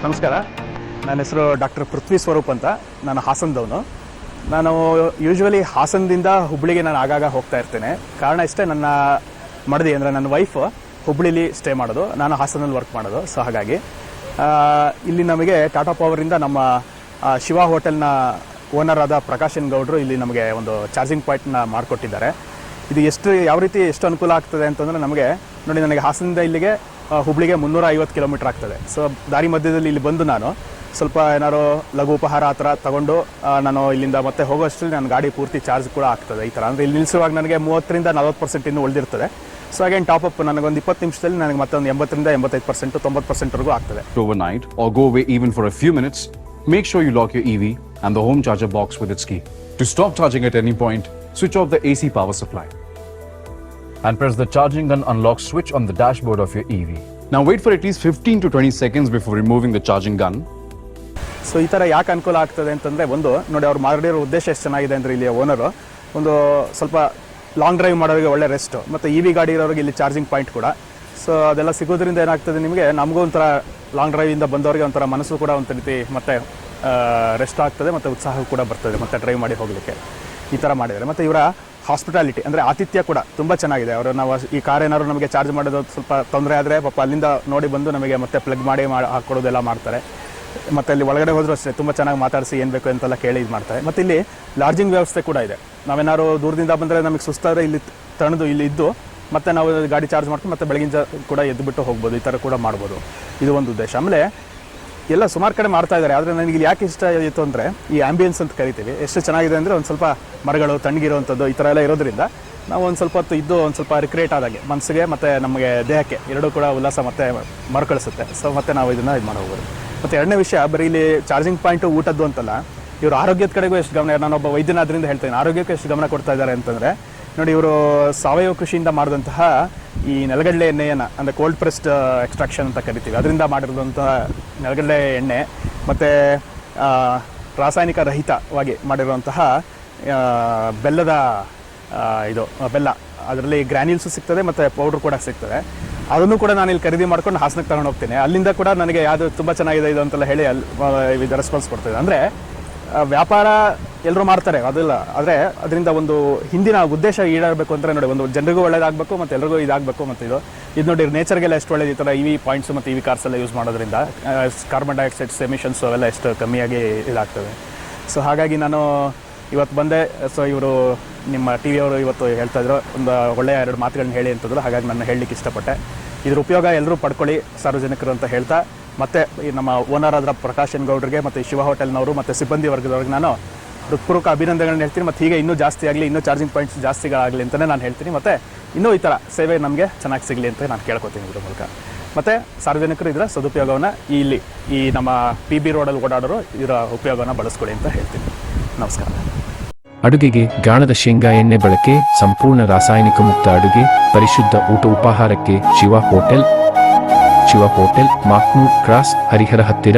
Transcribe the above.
ನಮಸ್ಕಾರ. ನನ್ನ ಹೆಸರು ಡಾಕ್ಟರ್ ಪೃಥ್ವಿ ಸ್ವರೂಪ್ ಅಂತ. ನಾನು ಹಾಸನದವನು. ನಾನು ಯೂಶ್ವಲಿ ಹಾಸನದಿಂದ ಹುಬ್ಬಳ್ಳಿಗೆ ನಾನು ಆಗಾಗ ಹೋಗ್ತಾ ಇರ್ತೇನೆ. ಕಾರಣ ಇಷ್ಟೇ, ನನ್ನ ಮಡದಿ ಅಂದರೆ ನನ್ನ ವೈಫ್ ಹುಬ್ಬಳ್ಳಿಲಿ ಸ್ಟೇ ಮಾಡೋದು, ನಾನು ಹಾಸನಲ್ಲಿ ವರ್ಕ್ ಮಾಡೋದು. ಸೊ ಹಾಗಾಗಿ ಇಲ್ಲಿ ನಮಗೆ ಟಾಟಾ ಪವರಿಂದ ನಮ್ಮ ಶಿವ ಹೋಟೆಲ್ನ ಓನರ್ ಆದ ಪ್ರಕಾಶನ್ ಗೌಡರು ಇಲ್ಲಿ ನಮಗೆ ಒಂದು ಚಾರ್ಜಿಂಗ್ ಪಾಯಿಂಟ್ನ ಮಾಡಿಕೊಟ್ಟಿದ್ದಾರೆ. ಇದು ಯಾವ ರೀತಿ ಎಷ್ಟು ಅನುಕೂಲ ಆಗ್ತದೆ ಅಂತಂದರೆ, ನಮಗೆ ನೋಡಿ, ನನಗೆ ಹಾಸನದಿಂದ ಇಲ್ಲಿಗೆ ಹುಬ್ಬಳ್ಳಿಗೆ 350 ಕಿಲೋಮೀಟರ್ ಆಗ್ತದೆ. ಸೊ ದಾರಿ ಮಧ್ಯದಲ್ಲಿ ಇಲ್ಲಿ ಬಂದು ನಾನು ಸ್ವಲ್ಪ ಏನಾದ್ರು ಲಘು ಉಪಹಾರ ಆ ಥರ ತೊಗೊಂಡು ನಾನು ಇಲ್ಲಿಂದ ಮತ್ತೆ ಹೋಗೋಷ್ಟರಲ್ಲಿ ನನ್ನ ಗಾಡಿ ಪೂರ್ತಿ ಚಾರ್ಜ್ ಕೂಡ ಆಗ್ತದೆ. ಈ ಥರ ಅಂದರೆ ಇಲ್ಲಿ ನಿಲ್ಲಿಸುವಾಗ ನನಗೆ 30ರಿಂದ 40% ಇನ್ನೂ ಉಳಿದಿರ್ತದೆ. ಸೊ ಅಗೇನ್ ಟಾಪಪ್ ನನಗೊಂದು 20 ನಿಮಿಷದಲ್ಲಿ ನನಗೆ ಮತ್ತೊಂದು 80ರಿಂದ 85%, 90%ವರೆಗೂ ಆಗ್ತದೆ. Overnight or go away even for a few minutes, make sure you lock your EV and the home charger box with its key. To stop charging at any point, switch off the AC power supply and press the charging gun unlock switch on the dashboard of your EV. Now wait for at least 15 to 20 seconds before removing the charging gun. So ಈ ಥರ ಯಾಕೆ ಅನುಕೂಲ ಆಗ್ತದೆ ಅಂತಂದರೆ, ಒಂದು ನೋಡಿ, ಅವ್ರು ಮಾಡಿರೋ ಉದ್ದೇಶ ಎಷ್ಟು ಚೆನ್ನಾಗಿದೆ ಅಂದರೆ, ಇಲ್ಲಿ ಓನರು ಒಂದು ಸ್ವಲ್ಪ ಲಾಂಗ್ ಡ್ರೈವ್ ಮಾಡೋರಿಗೆ ಒಳ್ಳೆ ರೆಸ್ಟು, ಮತ್ತು EV ಗಾಡಿ ಇರೋರಿಗೆ ಇಲ್ಲಿ ಚಾರ್ಜಿಂಗ್ ಪಾಯಿಂಟ್ ಕೂಡ. ಸೊ ಅದೆಲ್ಲ ಸಿಗೋದ್ರಿಂದ ಏನಾಗ್ತದೆ, ನಿಮಗೆ ನಮಗೂ ಒಂಥರ ಲಾಂಗ್ ಡ್ರೈವಿಂದ ಬಂದವರಿಗೆ ಒಂಥರ ಮನಸ್ಸು ಕೂಡ ಒಂದು ರೀತಿ ಮತ್ತೆ ರೆಸ್ಟ್ ಆಗ್ತದೆ, ಮತ್ತು ಉತ್ಸಾಹ ಕೂಡ ಬರ್ತದೆ ಮತ್ತೆ ಡ್ರೈವ್ ಮಾಡಿ ಹೋಗಲಿಕ್ಕೆ. ಈ ಥರ ಮಾಡಿದ್ದಾರೆ. ಮತ್ತು ಇವರ ಹಾಸ್ಪಿಟಾಲಿಟಿ ಅಂದರೆ ಆತಿಥ್ಯ ಕೂಡ ತುಂಬ ಚೆನ್ನಾಗಿದೆ. ಅವರು ನಾವು ಈ ಕಾರ್ ಏನಾದ್ರು ನಮಗೆ ಚಾರ್ಜ್ ಮಾಡೋದು ಸ್ವಲ್ಪ ತೊಂದರೆ ಆದರೆ ಪಾಪ ಅಲ್ಲಿಂದ ನೋಡಿ ಬಂದು ನಮಗೆ ಮತ್ತೆ ಪ್ಲಗ್ ಮಾಡಿ ಹಾಕ್ಕೊಡೋದೆಲ್ಲ ಮಾಡ್ತಾರೆ. ಮತ್ತು ಅಲ್ಲಿ ಒಳಗಡೆ ಹೋದರೂ ಅಷ್ಟೇ ತುಂಬ ಚೆನ್ನಾಗಿ ಮಾತಾಡಿಸಿ ಏನು ಬೇಕು ಅಂತೆಲ್ಲ ಕೇಳಿ ಇದು ಮಾಡ್ತಾರೆ. ಮತ್ತು ಇಲ್ಲಿ ಲಾಡ್ಜಿಂಗ್ ವ್ಯವಸ್ಥೆ ಕೂಡ ಇದೆ. ನಾವೇನಾದ್ರು ದೂರದಿಂದ ಬಂದರೆ ನಮಗೆ ಸುಸ್ತಾದರೆ ಇಲ್ಲಿ ತಣದು ಇಲ್ಲಿ ಇದ್ದು ಮತ್ತು ನಾವು ಗಾಡಿ ಚಾರ್ಜ್ ಮಾಡ್ಕೊಂಡು ಮತ್ತೆ ಬೆಳಗಿನ ಕೂಡ ಎದ್ದುಬಿಟ್ಟು ಹೋಗ್ಬೋದು. ಈ ಥರ ಕೂಡ ಮಾಡ್ಬೋದು. ಇದು ಒಂದು ಉದ್ದೇಶ. ಆಮೇಲೆ ಎಲ್ಲ ಸುಮಾರು ಕಡೆ ಮಾಡ್ತಾ ಇದ್ದಾರೆ. ಆದರೆ ನನಗೆ ಇಲ್ಲಿ ಯಾಕೆ ಇಷ್ಟ ಆಯಿತು ಅಂದರೆ, ಈ ಆ್ಯಂಬಿಯನ್ಸ್ ಅಂತ ಕರಿತೀವಿ, ಎಷ್ಟು ಚೆನ್ನಾಗಿದೆ ಅಂದರೆ, ಒಂದು ಸ್ವಲ್ಪ ಮರಗಳು, ತಣ್ಣಗಿರುವಂಥದ್ದು ಈ ಥರ ಎಲ್ಲ ಇರೋದ್ರಿಂದ ನಾವು ಒಂದು ಸ್ವಲ್ಪ ಹೊತ್ತು ಇದ್ದು ಒಂದು ಸ್ವಲ್ಪ ರಿಕ್ರಿಯೇಟ್ ಆದಾಗೆ ಮನಸ್ಸಿಗೆ ಮತ್ತು ನಮಗೆ ದೇಹಕ್ಕೆ ಎರಡೂ ಕೂಡ ಉಲ್ಲಾಸ ಮತ್ತು ಮರುಕಳಿಸುತ್ತೆ. ಸೊ ಮತ್ತು ನಾವು ಇದನ್ನು ಇದು ಮಾಡಬಹುದು. ಮತ್ತು ಎರಡನೇ ವಿಷಯ, ಬರೀ ಇಲ್ಲಿ ಚಾರ್ಜಿಂಗ್ ಪಾಯಿಂಟು ಊಟದ್ದು ಅಂತಲ್ಲ, ಇವರು ಆರೋಗ್ಯದ ಕಡೆಗೂ ಎಷ್ಟು ಗಮನ, ನಾನೊಬ್ಬ ವೈದ್ಯನಾದ್ರಿಂದ ಹೇಳ್ತೇನೆ, ಆರೋಗ್ಯಕ್ಕೆ ಎಷ್ಟು ಗಮನ ಕೊಡ್ತಾ ಇದ್ದಾರೆ ಅಂತಂದರೆ, ನೋಡಿ, ಇವರು ಸಾವಯವ ಕೃಷಿಯಿಂದ ಮಾಡಿದಂತಹ ಈ ನೆಲಗಡಲೆ ಎಣ್ಣೆಯನ್ನು, ಅಂದರೆ ಕೋಲ್ಡ್ ಪ್ರೆಸ್ಡ್ ಎಕ್ಸ್ಟ್ರಾಕ್ಷನ್ ಅಂತ ಕರಿತೀವಿ, ಅದರಿಂದ ಮಾಡಿರೋದಂತಹ ನೆಲಗಡಲೆ ಎಣ್ಣೆ, ಮತ್ತು ರಾಸಾಯನಿಕ ರಹಿತವಾಗಿ ಮಾಡಿರುವಂತಹ ಬೆಲ್ಲದ ಬೆಲ್ಲ, ಅದರಲ್ಲಿ ಗ್ರ್ಯಾನ್ಯೂಲ್ಸು ಸಿಗ್ತದೆ ಮತ್ತು ಪೌಡ್ರ್ ಕೂಡ ಸಿಗ್ತದೆ. ಅದನ್ನು ಕೂಡ ನಾನು ಇಲ್ಲಿ ಖರೀದಿ ಮಾಡ್ಕೊಂಡು ಹಾಸನಕ್ಕೆ ತಗೊಂಡು ಹೋಗ್ತೀನಿ. ಅಲ್ಲಿಂದ ಕೂಡ ನನಗೆ ಯಾವುದು ತುಂಬ ಚೆನ್ನಾಗಿದೆ ಇದು ಅಂತೆಲ್ಲ ಹೇಳಿ ಇದು ರೆಸ್ಪಾನ್ಸ್ ಕೊಡ್ತಿದೆ. ಅಂದರೆ ವ್ಯಾಪಾರ ಎಲ್ಲರೂ ಮಾಡ್ತಾರೆ, ಅದಲ್ಲ, ಆದರೆ ಅದರಿಂದ ಒಂದು ಹಿಂದಿನ ಉದ್ದೇಶ ಈಡಾಗಬೇಕು ಅಂದರೆ, ನೋಡಿ, ಒಂದು ಜನರಿಗೂ ಒಳ್ಳೇದಾಗಬೇಕು ಮತ್ತು ಎಲ್ರಿಗೂ ಇದಾಗಬೇಕು. ಮತ್ತು ಇದು ನೋಡಿ, ನೇಚರ್ಗೆಲ್ಲ ಎಷ್ಟು ಒಳ್ಳೇದು ಈ ಥರ EV ಪಾಯಿಂಟ್ಸು ಮತ್ತು EV ಕಾರ್ಸ್ ಎಲ್ಲ ಯೂಸ್ ಮಾಡೋದ್ರಿಂದ ಕಾರ್ಬನ್ ಡೈಆಕ್ಸೈಡ್ಸ್ ಎಮಿಷನ್ಸು ಅವೆಲ್ಲ ಎಷ್ಟು ಕಮ್ಮಿಯಾಗಿ ಇದಾಗ್ತವೆ. ಸೊ ಹಾಗಾಗಿ ನಾನು ಇವತ್ತು ಬಂದೆ. ಸೊ ಇವರು ನಿಮ್ಮ TV ಅವರು ಇವತ್ತು ಹೇಳ್ತಾ ಇದ್ರು, ಒಂದು ಒಳ್ಳೆಯ 2 ಮಾತುಗಳನ್ನ ಹೇಳಿ ಅಂತಂದ್ರು. ಹಾಗಾಗಿ ನಾನು ಹೇಳಲಿಕ್ಕೆ ಇಷ್ಟಪಟ್ಟೆ. ಇದ್ರ ಉಪಯೋಗ ಎಲ್ಲರೂ ಪಡ್ಕೊಳ್ಳಿ, ಸಾರ್ವಜನಿಕರು ಅಂತ ಹೇಳ್ತಾ, ಮತ್ತು ಈ ನಮ್ಮ ಓನರ್ ಆದ ಪ್ರಕಾಶನ್ ಗೌಡ್ರಿಗೆ ಮತ್ತು ಶಿವ ಹೋಟೆಲ್ನವರು ಮತ್ತು ಸಿಬ್ಬಂದಿ ವರ್ಗದವ್ರಿಗೆ ನಾನು ಹೃತ್ಪೂರ್ವಕ ಅಭಿನಂದನೆಗಳನ್ನ ಹೇಳ್ತೀನಿ. ಮತ್ತು ಹೀಗೆ ಇನ್ನೂ ಜಾಸ್ತಿ ಆಗಲಿ, ಇನ್ನೂ ಚಾರ್ಜಿಂಗ್ ಪಾಯಿಂಟ್ಸ್ ಜಾಸ್ತಿಗಳಾಗಲಿ ಅಂತಲೇ ನಾನು ಹೇಳ್ತೀನಿ. ಮತ್ತು ಇನ್ನೂ ಈ ಥರ ಸೇವೆ ನಮಗೆ ಚೆನ್ನಾಗಿ ಸಿಗಲಿ ಅಂತ ನಾನು ಕೇಳ್ಕೊತೀನಿ ಇದ್ರ ಮೂಲಕ. ಮತ್ತು ಸಾರ್ವಜನಿಕರು ಇದರ ಸದುಪಯೋಗವನ್ನು ಈ ನಮ್ಮ PB ರೋಡಲ್ಲಿ ಓಡಾಡೋರು ಇದರ ಉಪಯೋಗವನ್ನು ಬಳಸ್ಕೊಳ್ಳಿ ಅಂತ ಹೇಳ್ತೀನಿ. ನಮಸ್ಕಾರ. ಅಡುಗೆಗೆ ಗಾಣದ ಶೇಂಗಾ ಎಣ್ಣೆ ಬಳಕೆ, ಸಂಪೂರ್ಣ ರಾಸಾಯನಿಕ ಮುಕ್ತ ಅಡುಗೆ, ಪರಿಶುದ್ಧ ಊಟ ಉಪಹಾರಕ್ಕೆ ಶಿವ ಹೋಟೆಲ್, ಮಾಕ್ನೂರ್ ಕ್ರಾಸ್, ಹರಿಹರ ಹತ್ತಿರ.